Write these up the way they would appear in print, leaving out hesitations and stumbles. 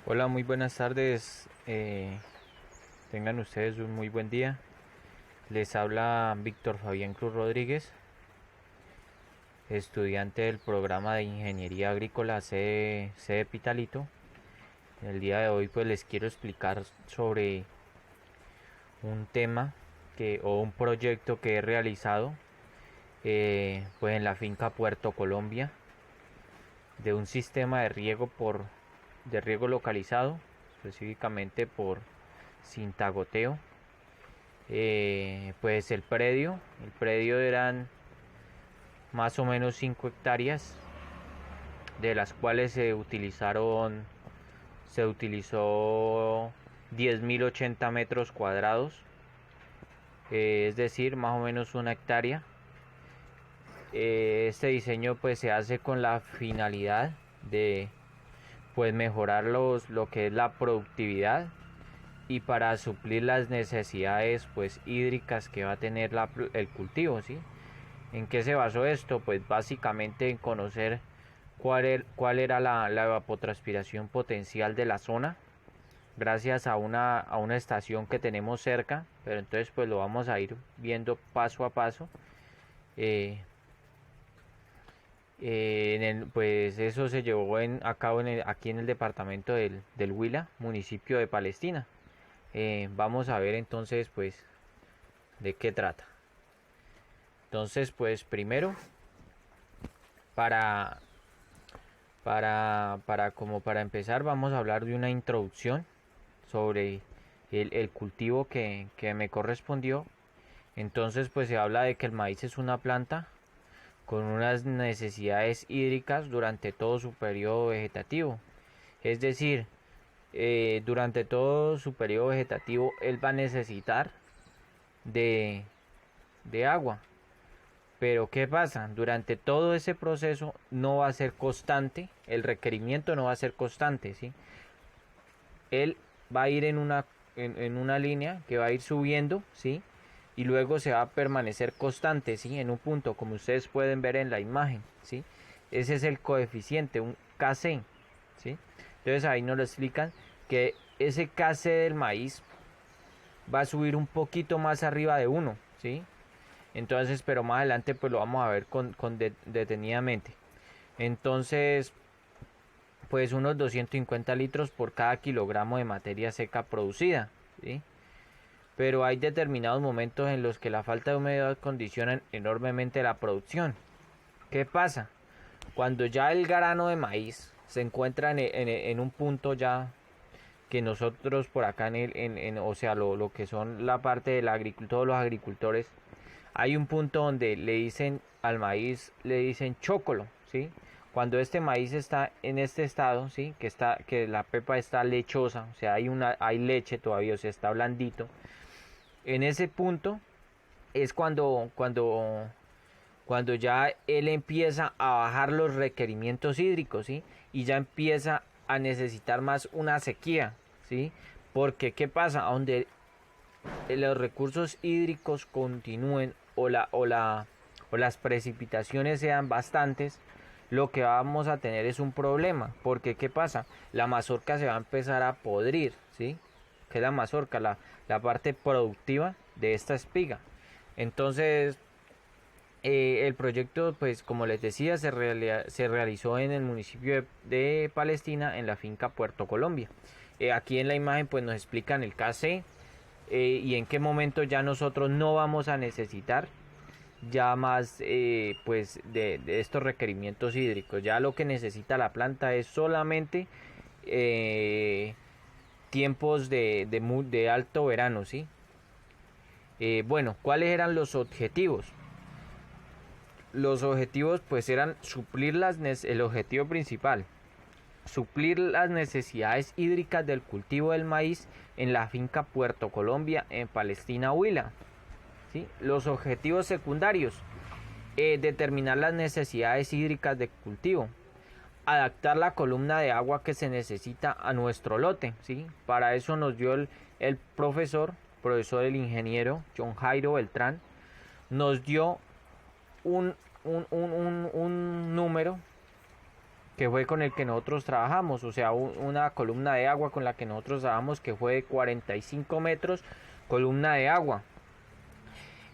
Hola, muy buenas tardes. Tengan ustedes un muy buen día. Les habla Víctor Fabián Cruz Rodríguez, estudiante del programa de Ingeniería Agrícola sede Pitalito. El día de hoy pues les quiero explicar sobre un tema o un proyecto que he realizado pues en la finca Puerto Colombia de un sistema de riego localizado, específicamente por cintagoteo. Pues el predio eran más o menos 5 hectáreas, de las cuales se utilizó 10.080 metros cuadrados, es decir, más o menos una hectárea. Este diseño pues se hace con la finalidad de pues mejorar lo que es la productividad y para suplir las necesidades pues hídricas que va a tener el cultivo, ¿sí? ¿En qué se basó esto? Pues básicamente en conocer cuál era la evapotranspiración potencial de la zona, gracias a una estación que tenemos cerca, pero entonces pues lo vamos a ir viendo paso a paso. Eh, pues eso se llevó a cabo aquí en el departamento del Huila, municipio de Palestina. Vamos a ver entonces pues de qué trata. Entonces pues primero, para para empezar, vamos a hablar de una introducción sobre el cultivo que me correspondió. Entonces pues se habla de que el maíz es una planta con unas necesidades hídricas durante todo su periodo vegetativo. Es decir, durante todo su periodo vegetativo él va a necesitar de, de agua. Pero ¿qué pasa? Durante todo ese proceso no va a ser constante, el requerimiento no va a ser constante, ¿sí? Él va a ir en una línea que va a ir subiendo, ¿sí? Y luego se va a permanecer constante, ¿sí? En un punto, como ustedes pueden ver en la imagen, ¿sí? Ese es el coeficiente, un Kc, ¿sí? Entonces ahí nos lo explican que ese Kc del maíz va a subir un poquito más arriba de uno, ¿sí? Entonces, pero más adelante pues lo vamos a ver detenidamente. Entonces, pues unos 250 litros por cada kilogramo de materia seca producida, ¿sí? Pero hay determinados momentos en los que la falta de humedad condiciona enormemente la producción. ¿Qué pasa? Cuando ya el grano de maíz se encuentra en un punto ya que nosotros por acá o sea, lo que son la parte del agricultor, todos los agricultores, hay un punto donde le dicen al maíz, le dicen chocolo, ¿sí? Cuando este maíz está en este estado, ¿sí? Que la pepa está lechosa, o sea, hay leche todavía, o sea, está blandito. En ese punto es cuando ya él empieza a bajar los requerimientos hídricos, ¿sí? Y ya empieza a necesitar más una sequía, ¿sí? Porque ¿qué pasa? Donde los recursos hídricos continúen o las precipitaciones sean bastantes, lo que vamos a tener es un problema. Porque ¿qué pasa? La mazorca se va a empezar a podrir, ¿sí? Que es la mazorca, la parte productiva de esta espiga. Entonces, el proyecto, pues como les decía, se realizó en el municipio de Palestina, en la finca Puerto Colombia. Aquí en la imagen pues nos explican el KC, y en qué momento ya nosotros no vamos a necesitar ya más pues de estos requerimientos hídricos. Ya lo que necesita la planta es solamente eh, tiempos de alto verano, ¿sí? Bueno, ¿cuáles eran los objetivos? Los objetivos pues eran el objetivo principal, suplir las necesidades hídricas del cultivo del maíz en la finca Puerto Colombia en Palestina, Huila. ¿Sí? Los objetivos secundarios, determinar las necesidades hídricas del cultivo, adaptar la columna de agua que se necesita a nuestro lote. ¿Sí? Para eso nos dio el profesor, el ingeniero John Jairo Beltrán, nos dio un número que fue con el que nosotros trabajamos, o sea, una columna de agua con la que nosotros trabajamos que fue de 45 metros, columna de agua.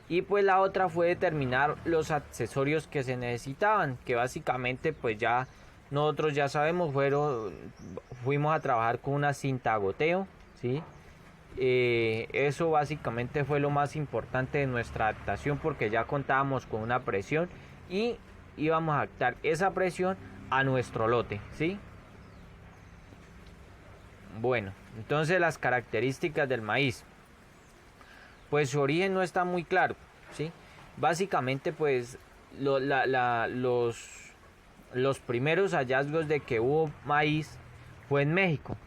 Y pues la otra fue determinar los accesorios que se necesitaban, que básicamente pues ya nosotros ya sabemos, fuimos a trabajar con una cinta goteo, ¿sí? Eso básicamente fue lo más importante de nuestra adaptación, porque ya contábamos con una presión y íbamos a adaptar esa presión a nuestro lote, ¿sí? Bueno, entonces las características del maíz. Pues su origen no está muy claro, ¿sí? Básicamente pues los primeros hallazgos de que hubo maíz fue en México,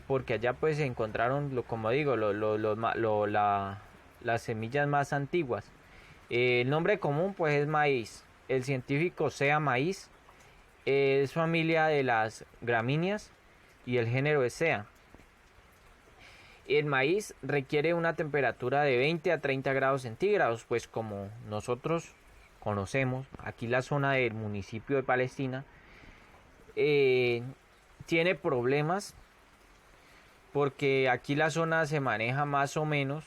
porque allá pues se encontraron, como digo, las semillas más antiguas. El nombre común pues es maíz, el científico sea maíz, es familia de las gramíneas y el género es sea. El maíz requiere una temperatura de 20 a 30 grados centígrados, pues como nosotros conocemos, aquí la zona del municipio de Palestina tiene problemas porque aquí la zona se maneja más o menos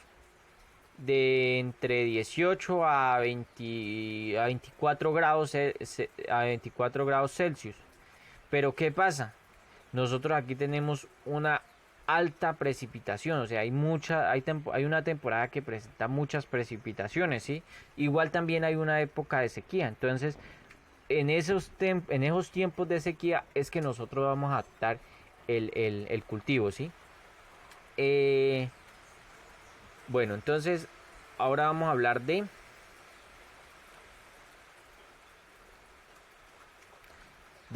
de entre 18 a 24 grados, a 24 grados Celsius. Pero ¿qué pasa? Nosotros aquí tenemos una alta precipitación, o sea, hay una temporada que presenta muchas precipitaciones, ¿sí? Igual también hay una época de sequía, entonces en esos tiempos de sequía es que nosotros vamos a adaptar el cultivo, ¿sí? Bueno, entonces ahora vamos a hablar de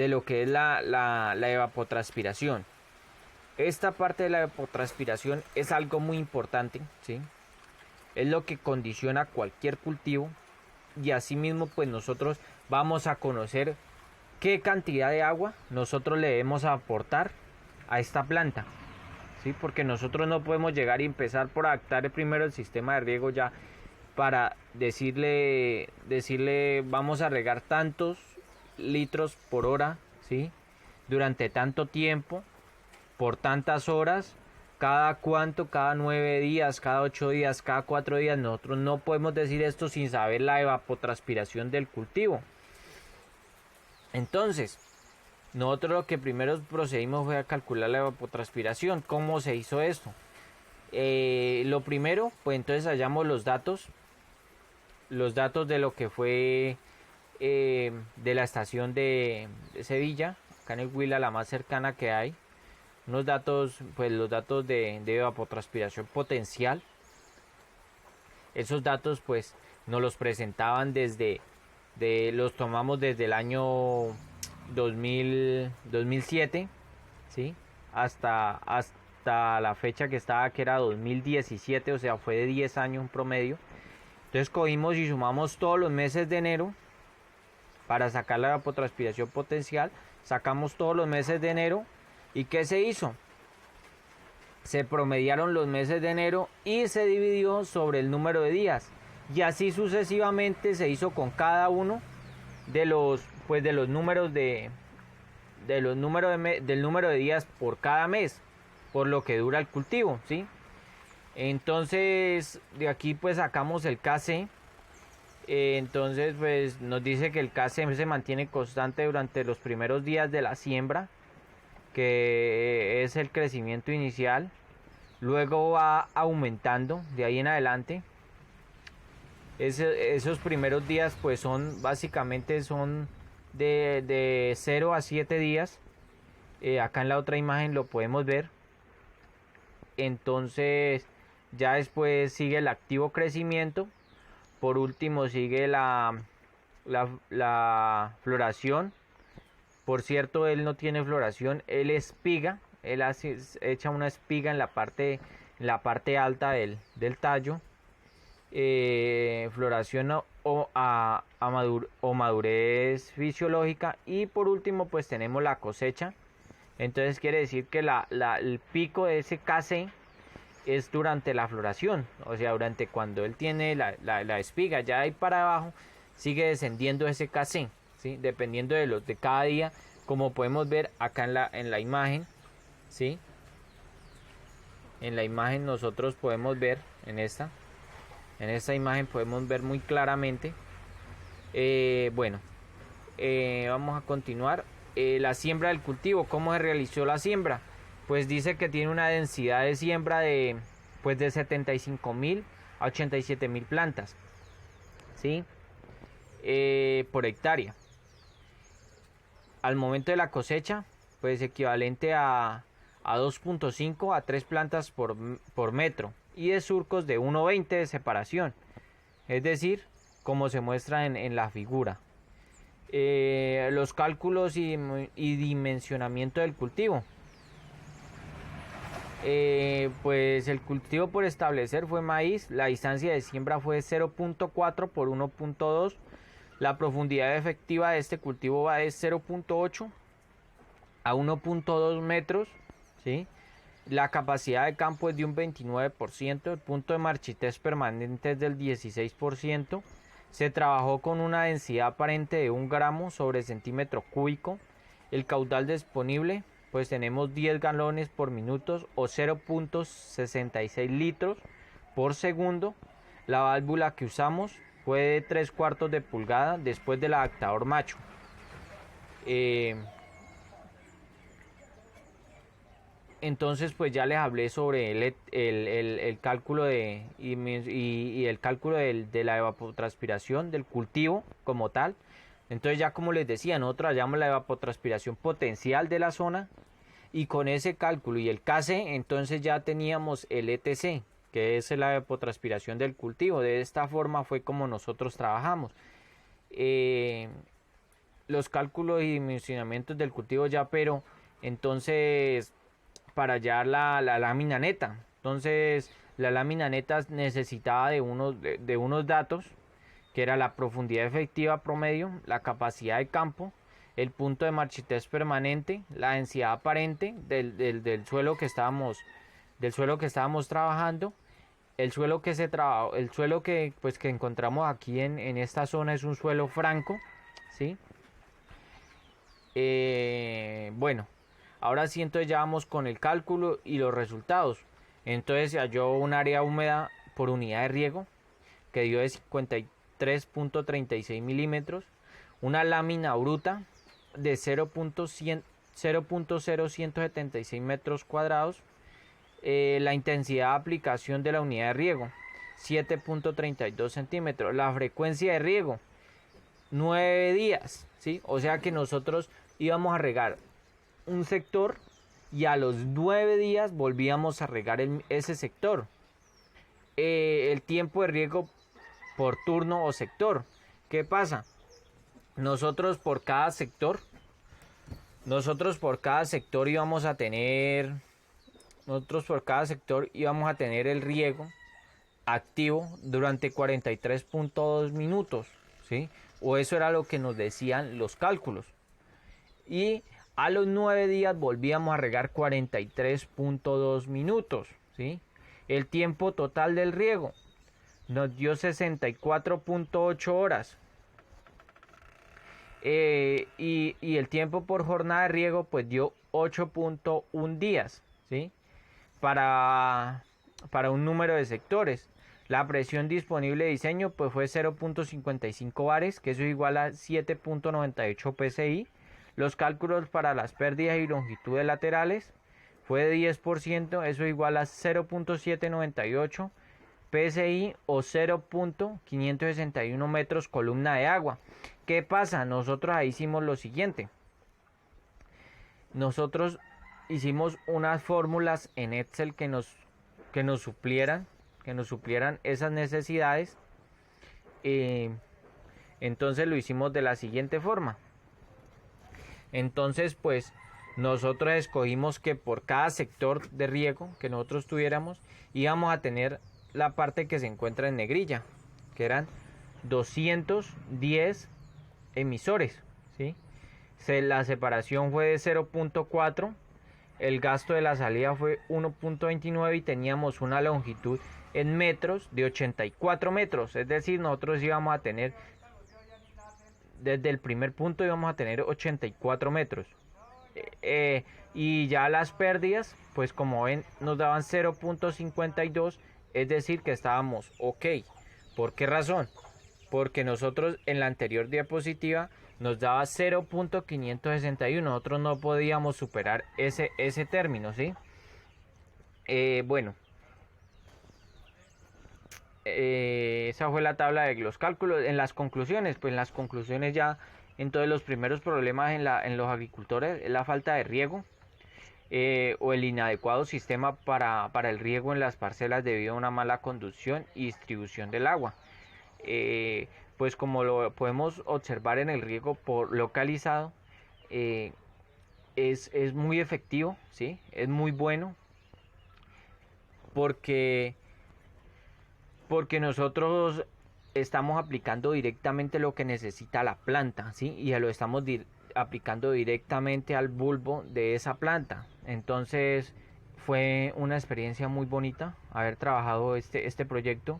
lo que es la evapotranspiración. Esta parte de la evapotranspiración es algo muy importante, ¿sí? Es lo que condiciona cualquier cultivo y asimismo pues nosotros vamos a conocer qué cantidad de agua nosotros le debemos aportar a esta planta, ¿sí? Porque nosotros no podemos llegar y empezar por adaptar primero el sistema de riego ya para decirle vamos a regar tantos litros por hora, ¿sí? Durante tanto tiempo, por tantas horas, cada 9 días, cada 8 días, cada 4 días. Nosotros no podemos decir esto sin saber la evapotranspiración del cultivo. Entonces, nosotros lo que primero procedimos fue a calcular la evapotranspiración. ¿Cómo se hizo esto? Lo primero, pues entonces hallamos los datos de lo que fue de la estación de Sevilla, acá en el Huila, la más cercana que hay. Unos datos, pues los datos de evapotranspiración potencial. Esos datos pues nos los presentaban los tomamos desde el año 2007, ¿sí? Hasta la fecha que era 2017, o sea, fue de 10 años un promedio. Entonces cogimos y sumamos todos los meses de enero para sacar la evapotranspiración potencial. Sacamos todos los meses de enero. ¿Y qué se hizo? Se promediaron los meses de enero y se dividió sobre el número de días. Y así sucesivamente se hizo con cada uno de los números del número de días por cada mes, por lo que dura el cultivo, ¿sí? Entonces, de aquí pues sacamos el KC. Entonces, pues nos dice que el KC se mantiene constante durante los primeros días de la siembra, que es el crecimiento inicial, luego va aumentando de ahí en adelante. Esos primeros días pues básicamente son de 0 a 7 días. Acá en la otra imagen lo podemos ver. Entonces ya después sigue el activo crecimiento, por último sigue la floración. Por cierto, él no tiene floración, él espiga, él echa una espiga en la parte alta del tallo. Floración o madurez fisiológica, y por último pues tenemos la cosecha. Entonces quiere decir que el pico de ese KC es durante la floración, o sea, durante cuando él tiene la espiga. Ya ahí para abajo sigue descendiendo ese KC, ¿sí? Dependiendo de cada día como podemos ver acá en la imagen, ¿sí? En la imagen nosotros podemos ver, en esta imagen podemos ver muy claramente. Bueno, vamos a continuar. La siembra del cultivo, ¿cómo se realizó la siembra? Pues dice que tiene una densidad de siembra de 75.000 a 87.000 plantas, ¿sí? Por hectárea. Al momento de la cosecha, pues equivalente a 2.5 a 3 plantas por metro, y de surcos de 1,20 de separación, es decir, como se muestra en la figura. Los cálculos y dimensionamiento del cultivo. Pues el cultivo por establecer fue maíz. La distancia de siembra fue 0.4 por 1.2. La profundidad efectiva de este cultivo va de 0.8 a 1.2 metros, ¿sí? La capacidad de campo es de un 29%. El punto de marchitez permanente es del 16%. Se trabajó con una densidad aparente de 1 gramo sobre centímetro cúbico. El caudal disponible, pues tenemos 10 galones por minuto o 0.66 litros por segundo. La válvula que usamos fue de 3/4 de pulgada después del adaptador macho. Entonces pues ya les hablé sobre el cálculo y el cálculo de la evapotranspiración del cultivo como tal. Entonces ya como les decía, nosotros hallamos la evapotranspiración potencial de la zona, y con ese cálculo y el KC entonces ya teníamos el ETC, que es la evapotranspiración del cultivo. De esta forma fue como nosotros trabajamos. Los cálculos y dimensionamientos del cultivo ya, pero entonces para hallar la lámina neta. Entonces la lámina neta necesitaba de unos datos, que era la profundidad efectiva promedio, la capacidad de campo, el punto de marchitez permanente, la densidad aparente del suelo que estábamos trabajando. El suelo que encontramos aquí en esta zona es un suelo franco, ¿sí? Bueno, ahora sí, entonces ya vamos con el cálculo y los resultados. Entonces se halló un área húmeda por unidad de riego que dio de 53.36 milímetros, una lámina bruta de 0.0176 metros cuadrados, la intensidad de aplicación de la unidad de riego 7.32 centímetros, la frecuencia de riego 9 días, ¿sí? O sea que nosotros íbamos a regar un sector y a los 9 días volvíamos a regar ese sector. El tiempo de riego por turno o sector. ¿Qué pasa? Nosotros por cada sector íbamos a tener el riego activo durante 43.2 minutos, ¿sí? O eso era lo que nos decían los cálculos. Y a los 9 días volvíamos a regar 43.2 minutos, ¿sí? El tiempo total del riego nos dio 64.8 horas. Y el tiempo por jornada de riego pues dio 8.1 días, ¿sí? Para un número de sectores. La presión disponible de diseño pues fue 0.55 bares, que eso es igual a 7.98 psi. Los cálculos para las pérdidas y longitudes laterales fue de 10%, eso es igual a 0.798 psi o 0.561 metros columna de agua. ¿Qué pasa? Nosotros ahí hicimos lo siguiente. Nosotros hicimos unas fórmulas en Excel que nos suplieran esas necesidades. Entonces lo hicimos de la siguiente forma. Entonces pues nosotros escogimos que por cada sector de riego que nosotros tuviéramos íbamos a tener la parte que se encuentra en negrilla, que eran 210 emisores, ¿sí? La separación fue de 0.4, el gasto de la salida fue 1.29 y teníamos una longitud en metros de 84 metros, es decir, nosotros íbamos a tener desde el primer punto íbamos a tener 84 metros. Y ya las pérdidas, pues como ven, nos daban 0.52, es decir que estábamos ok. ¿Por qué razón? Porque nosotros en la anterior diapositiva nos daba 0.561, nosotros no podíamos superar ese término, ¿sí? Bueno, esa fue la tabla de los cálculos. En las conclusiones, pues en las conclusiones ya, entonces los primeros problemas en los agricultores es la falta de riego, o el inadecuado sistema para el riego en las parcelas debido a una mala conducción y distribución del agua. Pues como lo podemos observar en el riego por localizado, eh, es muy efectivo, ¿sí? Es muy bueno porque, porque nosotros estamos aplicando directamente lo que necesita la planta, ¿sí? Y lo estamos aplicando directamente al bulbo de esa planta. Entonces fue una experiencia muy bonita haber trabajado este proyecto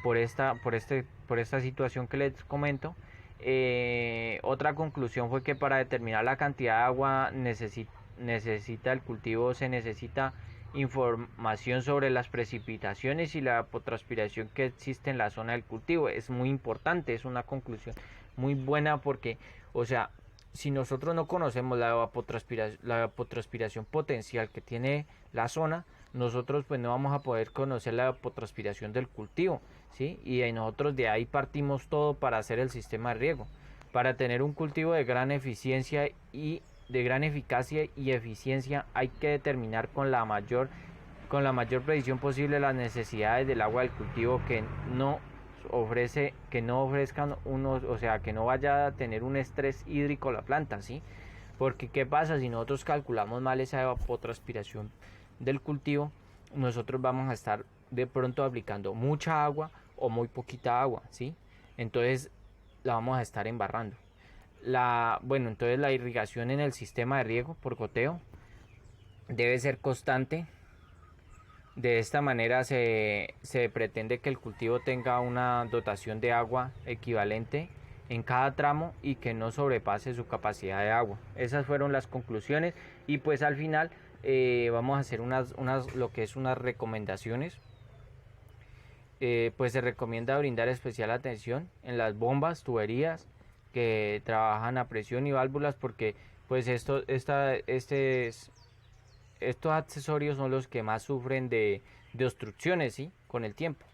por esta situación que les comento. Otra conclusión fue que para determinar la cantidad de agua necesita el cultivo, se necesita información sobre las precipitaciones y la evapotranspiración que existe en la zona del cultivo. Es muy importante, es una conclusión muy buena porque, o sea, si nosotros no conocemos la evapotranspiración potencial que tiene la zona, nosotros pues no vamos a poder conocer la evapotranspiración del cultivo, ¿sí? Y nosotros de ahí partimos todo para hacer el sistema de riego. Para tener un cultivo de gran eficiencia y de gran eficacia y eficiencia hay que determinar con la mayor precisión posible las necesidades del agua del cultivo que no ofrezcan unos, o sea, que no vaya a tener un estrés hídrico la planta, ¿sí? Porque qué pasa si nosotros calculamos mal esa evapotranspiración del cultivo, nosotros vamos a estar de pronto aplicando mucha agua o muy poquita agua, ¿sí? Entonces la vamos a estar embarrando. Entonces la irrigación en el sistema de riego por goteo debe ser constante. De esta manera se pretende que el cultivo tenga una dotación de agua equivalente en cada tramo y que no sobrepase su capacidad de agua. Esas fueron las conclusiones y pues al final vamos a hacer lo que es unas recomendaciones. Pues se recomienda brindar especial atención en las bombas, tuberías que trabajan a presión y válvulas porque pues estos accesorios son los que más sufren de obstrucciones, ¿sí? Con el tiempo.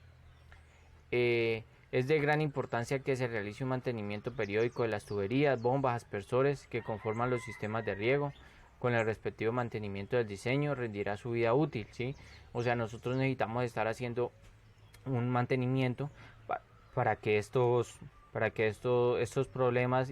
Es de gran importancia que se realice un mantenimiento periódico de las tuberías, bombas, aspersores que conforman los sistemas de riego. Con el respectivo mantenimiento del diseño rendirá su vida útil, ¿sí? O sea, nosotros necesitamos estar haciendo un mantenimiento para que estos problemas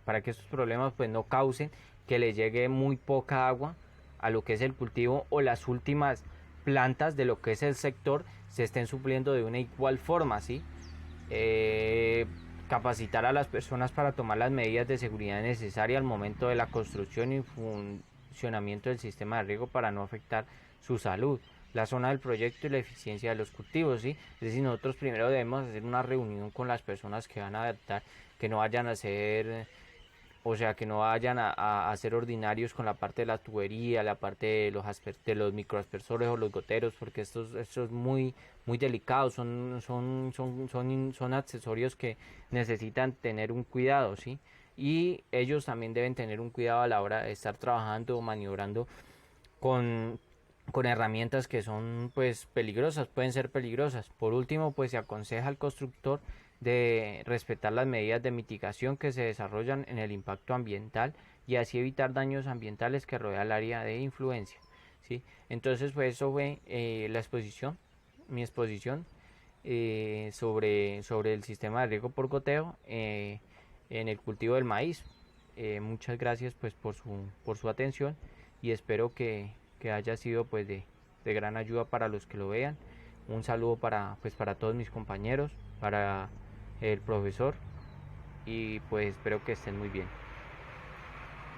para que estos problemas pues no causen que le llegue muy poca agua a lo que es el cultivo o las últimas plantas de lo que es el sector se estén supliendo de una igual forma, ¿sí? Capacitar a las personas para tomar las medidas de seguridad necesarias al momento de la construcción y funcionamiento del sistema de riego para no afectar su salud, la zona del proyecto y la eficiencia de los cultivos, ¿sí? Es decir, nosotros primero debemos hacer una reunión con las personas que van a adaptar, que no vayan a hacer, o sea, que no vayan a ser ordinarios con la parte de la tubería, la parte de los microaspersores o los goteros, porque esto es muy delicado, son accesorios que necesitan tener un cuidado, ¿sí? Y ellos también deben tener un cuidado a la hora de estar trabajando o maniobrando con herramientas que son pues peligrosas, pueden ser peligrosas. Por último, pues se aconseja al constructor de respetar las medidas de mitigación que se desarrollan en el impacto ambiental y así evitar daños ambientales que rodea el área de influencia, ¿sí? Entonces pues eso fue mi exposición sobre el sistema de riego por goteo en el cultivo del maíz. Muchas gracias pues por su atención y espero que haya sido pues de gran ayuda para los que lo vean. Un saludo para todos mis compañeros, para el profesor y pues espero que estén muy bien.